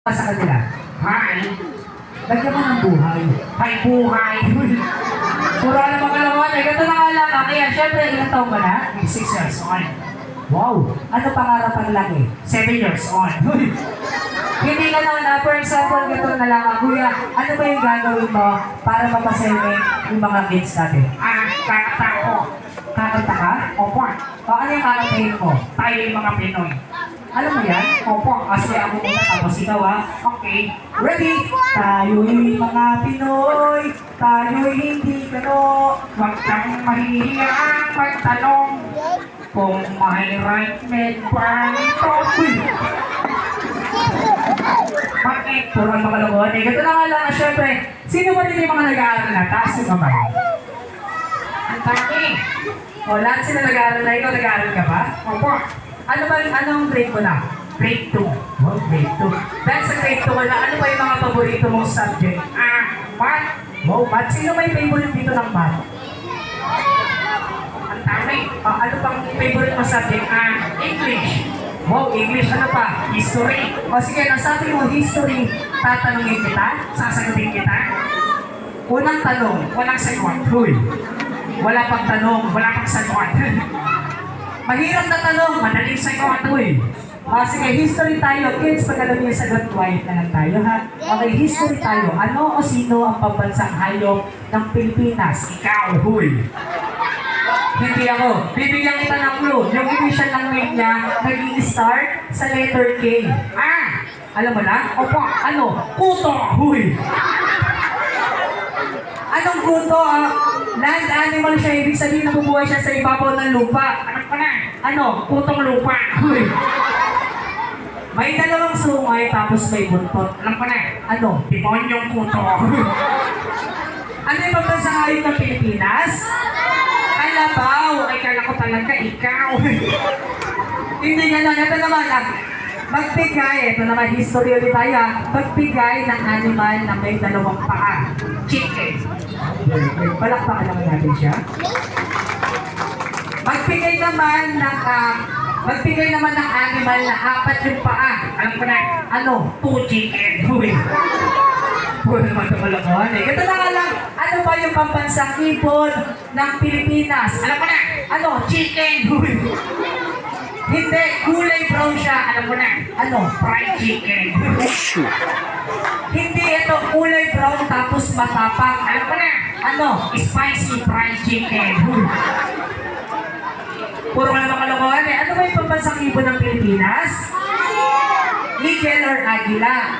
sa kanila. Hi! Lagyan mo ng buhay. Hi, buhay! Puro ka naman kalawan eh. Ganito na nga lang. Kaya syempre, ilang taong ka na? 6 years old. Wow! Ano pangarap ang laki? 7 years old. Hindi ka naman na, for example, ganito na lang. Kuya, ano ba yung gagawin mo para mapasaya yung mga kids natin? Kakanta ko. Kakanta ka? Opo. O ano yung kakantahin mo? Tayo yung mga Pinoy. Alam mo yan? Opo. Kasi ako muna tapos ikaw ha. Okay. Ready? Tayo'y mga Pinoy. Tayo'y hindi gano. Huwag kang mahihiyang magtanong kung may right med ba ito. Bakit? Puro ang mga logon. Eh, ganito na nga lang. Siyempre, sino ba rin yung mga nag-aaral na? Taas yung kamay. Ang dami. O, lahat sila nag-aaral na. Ikaw nag-aaral ka ba? Opo. Anong grade mo na? Grade 2. Oh, grade 2. Dahil sa grade 2 wala, ano ba yung mga paborito mong subject? Math. Oh, math. Sino may favorite dito ng math? Ang dami. Ano pang favorite mo subject? English. Wow, English. Ano pa? History. O sige, nasabi mo history, tatanungin kita, sasagutin kita. Unang tanong, walang sagot. Huy. Wala pang tanong, wala pang sagot. Mahirap na tanong, madaling sagot. Huy. Sige, history tayo. Kids, pag alam niyo sagot, quiet na lang tayo ha. Okay, history tayo. Ano o sino ang pambansang hayop ng Pilipinas? Ikaw, huy. Hindi ako. Bibigyan kita ng clue. Yung initial ng name niya, nag-i-start sa letter K. Alam mo na? Opo, ano? Kuto! Huy! Anong kuto? Land animal siya. Ibig sabihin nabubuhay siya sa ibabaw ng lupa. Ano pa na? Ano? Kutong lupa. Huy! May dalawang sungay tapos may buntot. Alam pa na? Ano? Demonyong kuto. Ano yung pagbansang hayop ng Pilipinas? Kalabaw! Ay, kala ko talaga ikaw. Hindi nga lang. Ito naman lang. Magbigay, ito naman, history ulit tayo. Magbigay ng animal na may dalawang paa. Chicken. Palakpakan naman natin siya. Magbigay naman ng animal na 4 yung paa. Alam ko na, ano? 2 chicken. Uy. Puro naman ito malakuhan eh. Ito na nga lang, ano ba yung pambansang ibon ng Pilipinas? Alam ko na, ano? Chicken. Uy. Hindi, kulay brown siya. Alam ko na, ano? Fried chicken. Hindi ito, kulay brown tapos matapang. Alam ko na, ano? Spicy fried chicken. Puro ka naman kalokohan eh. Ano ba yung pambansang ibon ng Pilipinas? Eagle or agila?